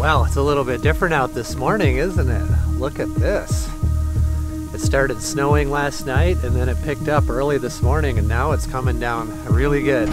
Well, it's a little bit different out this morning, isn't it? Look at this. It started snowing last night and then it picked up early this morning and now it's coming down really good.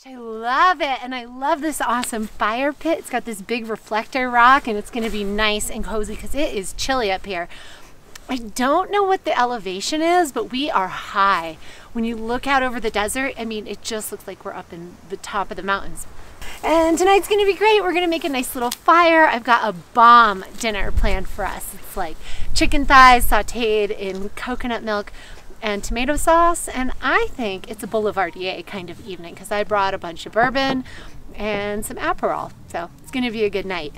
I love it, and I love this awesome fire pit. It's got this big reflector rock and it's going to be nice and cozy because it is chilly up here. I don't know what the elevation is, but we are high. When you look out over the desert, I mean, it just looks like we're up in the top of the mountains. And tonight's gonna be great. We're gonna make a nice little fire. I've got a bomb dinner planned for us. It's like chicken thighs sauteed in coconut milk and tomato sauce, and I think it's a Boulevardier kind of evening because I brought a bunch of bourbon and some Aperol, so it's gonna be a good night.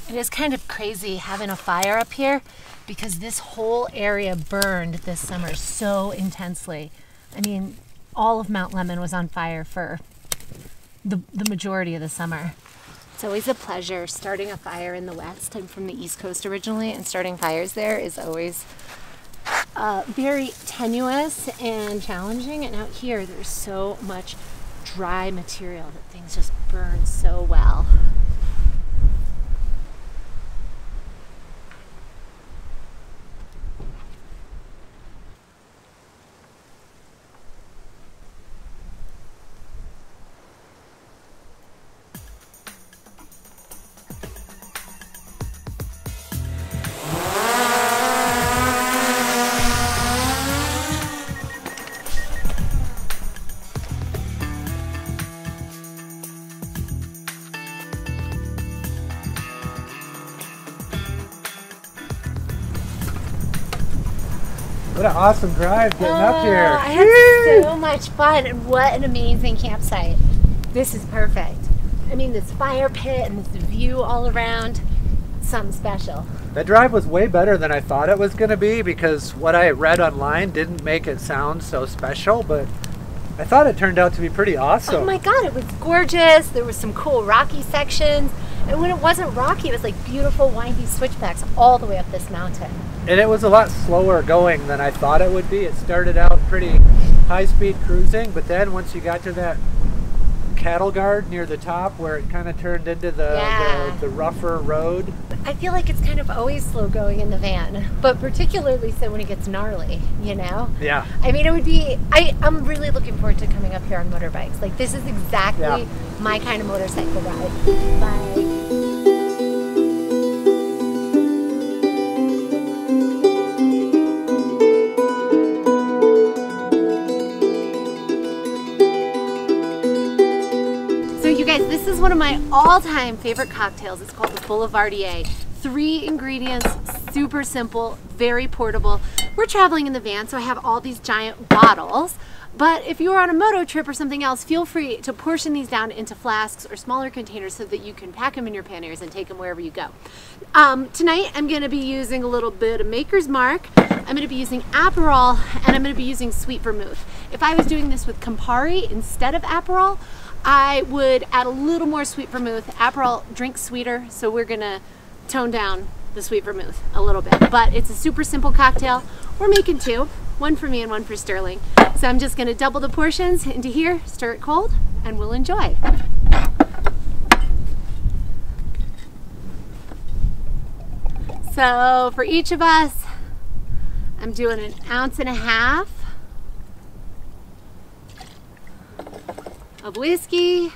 It is kind of crazy having a fire up here because this whole area burned this summer so intensely. I mean, all of Mount Lemmon was on fire for the majority of the summer. It's always a pleasure starting a fire in the West. I'm from the East Coast originally, and starting fires there is always very tenuous and challenging. And out here, there's so much dry material that things just burn so well. What an awesome drive getting up here. I had so much fun, and what an amazing campsite. This is perfect. I mean, this fire pit and this view all around, something special. That drive was way better than I thought it was going to be because what I read online didn't make it sound so special, but I thought it turned out to be pretty awesome. Oh my God, it was gorgeous. There was some cool rocky sections. And when it wasn't rocky, it was like beautiful windy switchbacks all the way up this mountain. And it was a lot slower going than I thought it would be. It started out pretty high-speed cruising, but then once you got to that cattle guard near the top where it kind of turned into the rougher road. I feel like it's kind of always slow going in the van, but particularly so when it gets gnarly, you know? Yeah. I mean, it would be, I'm really looking forward to coming up here on motorbikes. Like, this is exactly my kind of motorcycle ride. Bye. You guys, this is one of my all-time favorite cocktails. It's called the Boulevardier. 3 ingredients, super simple, very portable. We're traveling in the van, so I have all these giant bottles. But if you're on a moto trip or something else, feel free to portion these down into flasks or smaller containers so that you can pack them in your panniers and take them wherever you go. Tonight, I'm going to be using a little bit of Maker's Mark. I'm going to be using Aperol, and I'm going to be using sweet vermouth. If I was doing this with Campari instead of Aperol, I would add a little more sweet vermouth. Aperol drinks sweeter, so we're gonna tone down the sweet vermouth a little bit. But it's a super simple cocktail. We're making 2, one for me and one for Sterling. So I'm just gonna double the portions into here, stir it cold, and we'll enjoy. So for each of us, I'm doing 1.5 ounces of whiskey.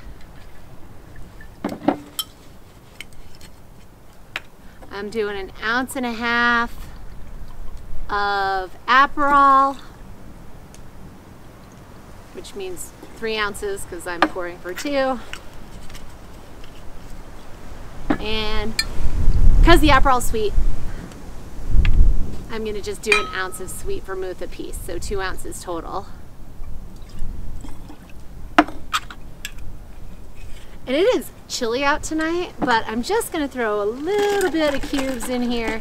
I'm doing 1.5 ounces of Aperol, which means 3 ounces because I'm pouring for 2. And because the Aperol's sweet, I'm gonna just do 1 ounce of sweet vermouth a piece, so 2 ounces total. And it is chilly out tonight, but I'm just gonna throw a little bit of cubes in here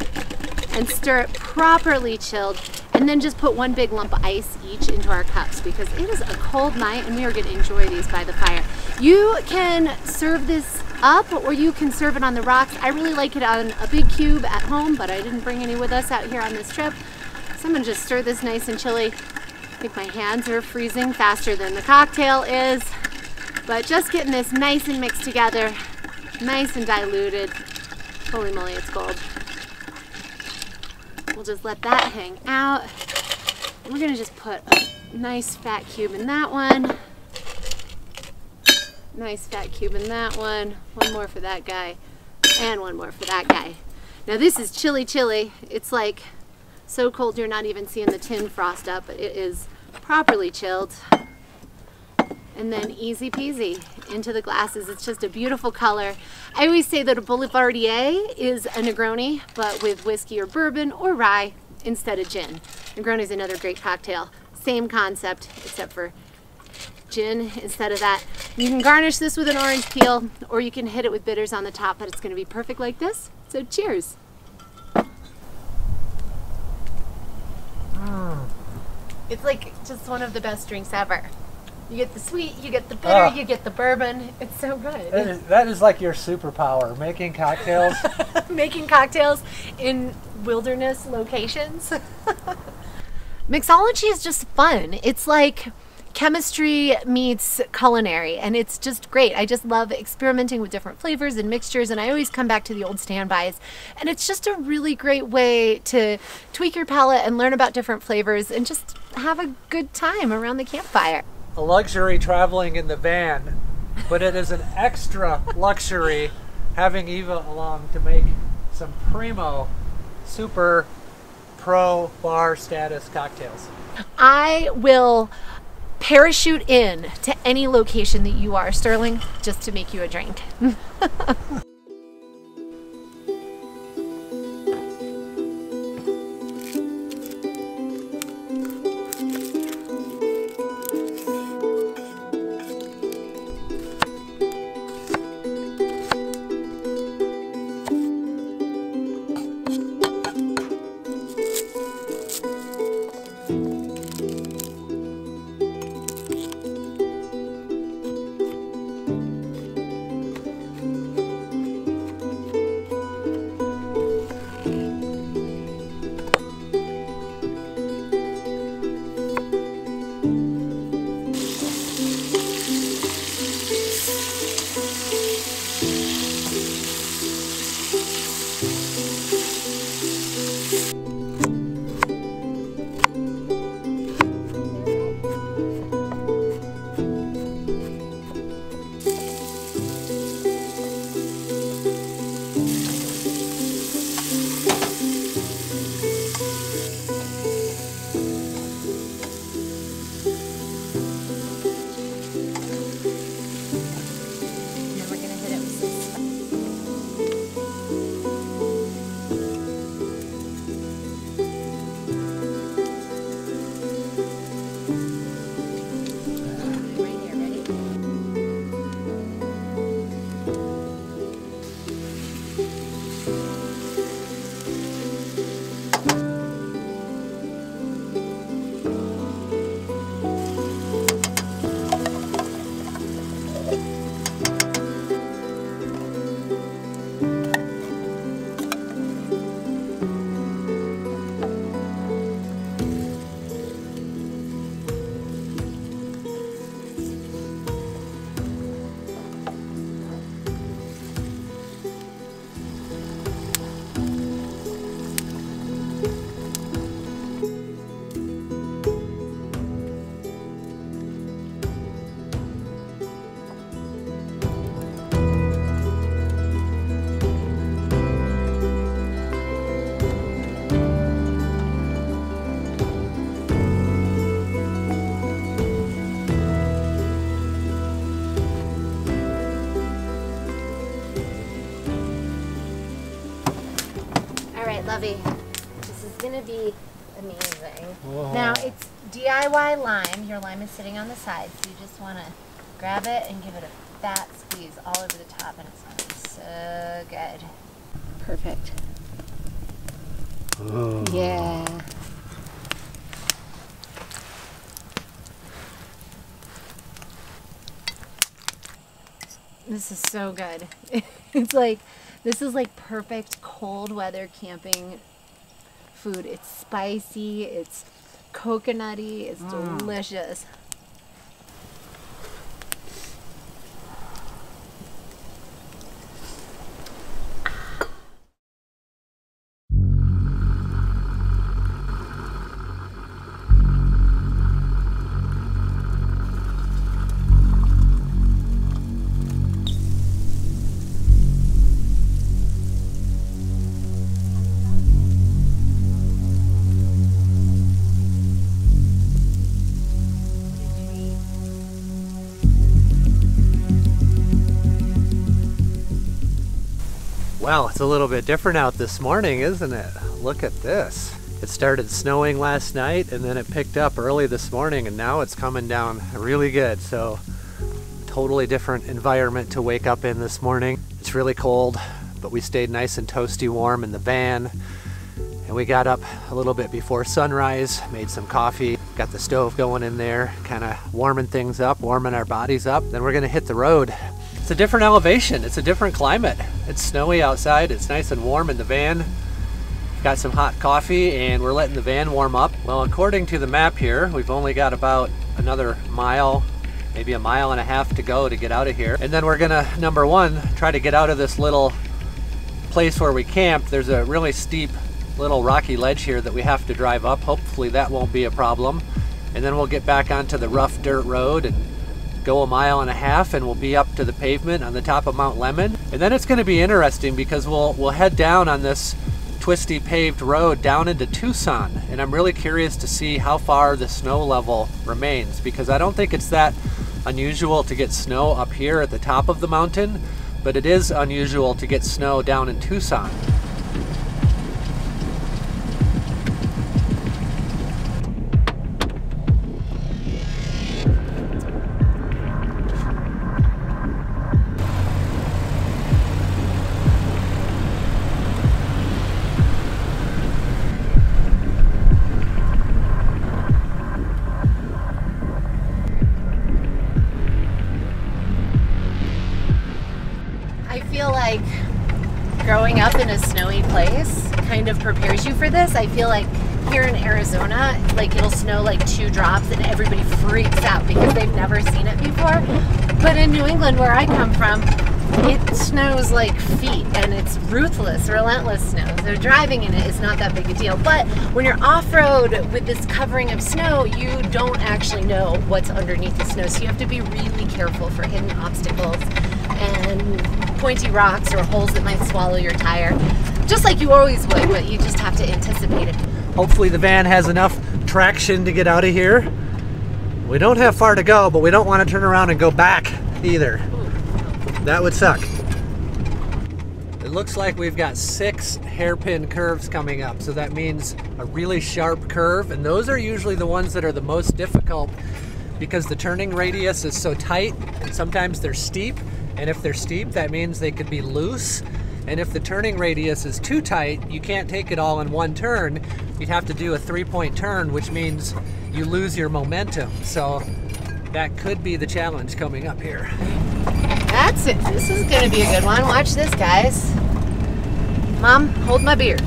and stir it properly chilled, and then just put 1 big lump of ice each into our cups because it is a cold night and we are gonna enjoy these by the fire. You can serve this up or you can serve it on the rocks. I really like it on a big cube at home, but I didn't bring any with us out here on this trip. So I'm gonna just stir this nice and chilly. I think my hands are freezing faster than the cocktail is. But just getting this nice and mixed together, nice and diluted. Holy moly, it's cold. We'll just let that hang out. And we're gonna just put a nice fat cube in that one. Nice fat cube in that one. 1 more for that guy. And 1 more for that guy. Now this is chilly chilly. It's like so cold you're not even seeing the tin frost up, but it is properly chilled. And then easy peasy into the glasses. It's just a beautiful color. I always say that a Boulevardier is a Negroni, but with whiskey or bourbon or rye instead of gin. Negroni is another great cocktail. Same concept, except for gin instead of that. You can garnish this with an orange peel, or you can hit it with bitters on the top, but it's gonna be perfect like this. So cheers. It's like just one of the best drinks ever. You get the sweet, you get the bitter, you get the bourbon. It's so good. That is like your superpower, making cocktails. Making cocktails in wilderness locations. Mixology is just fun. It's like chemistry meets culinary, and it's just great. I just love experimenting with different flavors and mixtures, and I always come back to the old standbys. And it's just a really great way to tweak your palate and learn about different flavors and just have a good time around the campfire. A luxury traveling in the van, but it is an extra luxury having Eva along to make some primo, super pro bar status cocktails. I will parachute in to any location that you are, Sterling, just to make you a drink. lovey. This is gonna be amazing. Whoa. Now it's DIY lime. Your lime is sitting on the side, so you just wanna grab it and give it a fat squeeze all over the top, and it's gonna be so good. Perfect. Oh. Yeah. This is so good. It's like, this is like perfect cold weather camping food. It's spicy, it's coconutty, it's delicious. Well, it's a little bit different out this morning, isn't it? Look at this. It started snowing last night and then it picked up early this morning, and now it's coming down really good. So totally different environment to wake up in this morning. It's really cold, but we stayed nice and toasty warm in the van. And we got up a little bit before sunrise, made some coffee, got the stove going in there, kind of warming things up, warming our bodies up. Then we're gonna hit the road. It's a different elevation, it's a different climate. It's snowy outside, it's nice and warm in the van. Got some hot coffee and we're letting the van warm up. Well, according to the map here, we've only got about another mile, maybe a mile and a half to go to get out of here. And then we're gonna, number one, try to get out of this little place where we camped. There's a really steep little rocky ledge here that we have to drive up. Hopefully that won't be a problem. And then we'll get back onto the rough dirt road and go a mile and a half, and we'll be up to the pavement on the top of Mount Lemmon. And then it's going to be interesting because we'll head down on this twisty paved road down into Tucson, and I'm really curious to see how far the snow level remains, because I don't think it's that unusual to get snow up here at the top of the mountain, but it is unusual to get snow down in Tucson. I feel like growing up in a snowy place kind of prepares you for this. I feel like here in Arizona, like it'll snow like 2 drops and everybody freaks out because they've never seen it before. But in New England, where I come from, it snows like feet, and it's ruthless, relentless snow. So driving in it is not that big a deal. But when you're off-road with this covering of snow, you don't actually know what's underneath the snow. So you have to be really careful for hidden obstacles and pointy rocks or holes that might swallow your tire, just like you always would, but you just have to anticipate it. Hopefully the van has enough traction to get out of here. We don't have far to go, but we don't want to turn around and go back either. That would suck. It looks like we've got 6 hairpin curves coming up, so that means a really sharp curve, and those are usually the ones that are the most difficult because the turning radius is so tight, and sometimes they're steep, and if they're steep, that means they could be loose, and if the turning radius is too tight, you can't take it all in one turn. You'd have to do a 3-point turn, which means you lose your momentum, so that could be the challenge coming up here. That's it. This is going to be a good one. Watch this, guys. Mom, hold my beer.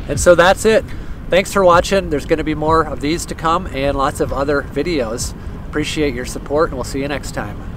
And so that's it. Thanks for watching. There's going to be more of these to come and lots of other videos. Appreciate your support, and we'll see you next time.